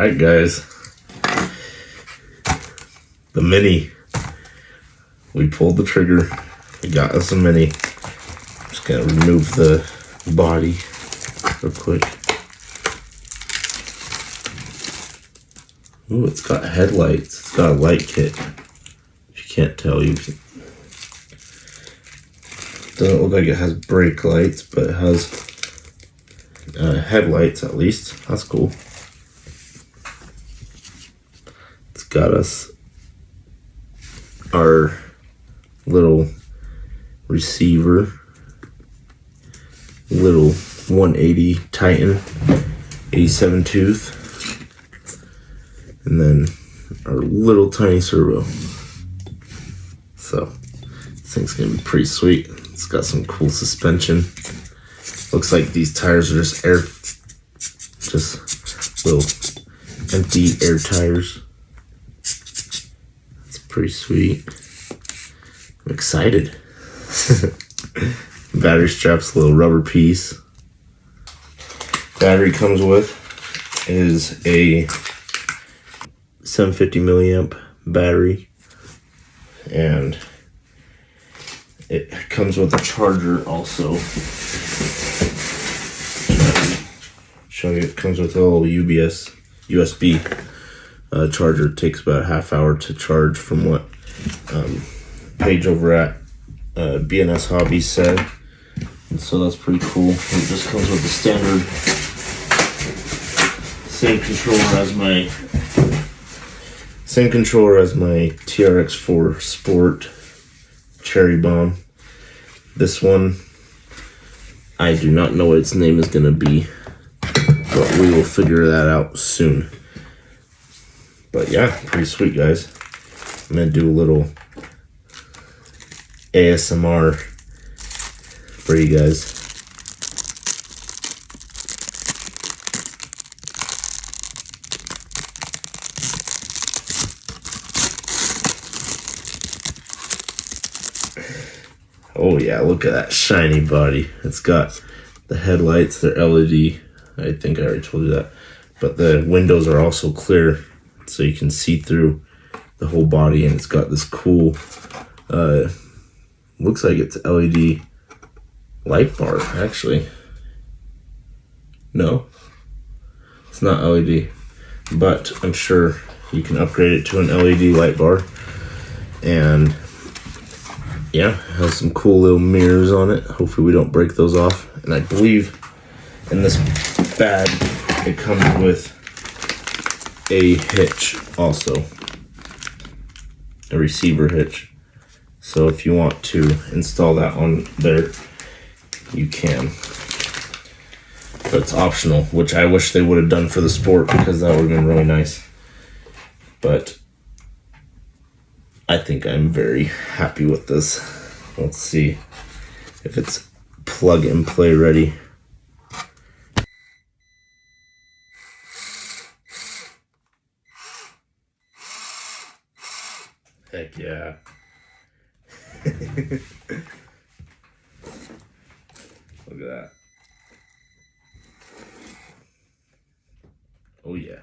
Alright guys, the Mini. We pulled the trigger, we got us a Mini. Just gonna remove the body real quick. Ooh, it's got headlights, it's got a light kit. If you can't tell, you can. Doesn't look like it has brake lights, but it has headlights at least. That's cool. It's got us our little receiver, little 180 Titan 87 tooth, and then our little tiny servo. So this thing's gonna be pretty sweet. It's got some cool suspension. Looks like these tires are just little empty air tires. It's pretty sweet. I'm excited. Battery strap's a little rubber piece. Battery comes with is a 750 milliamp battery, and it comes with a charger also. Show you, it comes with a little USB charger. It takes about a half hour to charge from what Paige over at BNS Hobbies said. And so that's pretty cool. It just comes with the standard same controller as my Trx4 Sport Cherry Bomb. This one, I do not know what its name is gonna be, but we will figure that out soon. But yeah, pretty sweet, guys. I'm gonna do a little ASMR for you guys. Oh yeah, look at that shiny body. It's got the headlights, they're LED. I think I already told you that. But the windows are also clear, so you can see through the whole body, and it's got this cool, looks like it's LED light bar, actually. No, it's not LED, but I'm sure you can upgrade it to an LED light bar. And yeah, it has some cool little mirrors on it. Hopefully we don't break those off. And I believe in this bag it comes with a hitch also, a receiver hitch. So if you want to install that on there, you can. But it's optional, which I wish they would have done for the Sport, because that would have been really nice. But I think I'm very happy with this. Let's see if it's plug and play ready. Heck yeah. Look at that. Oh yeah.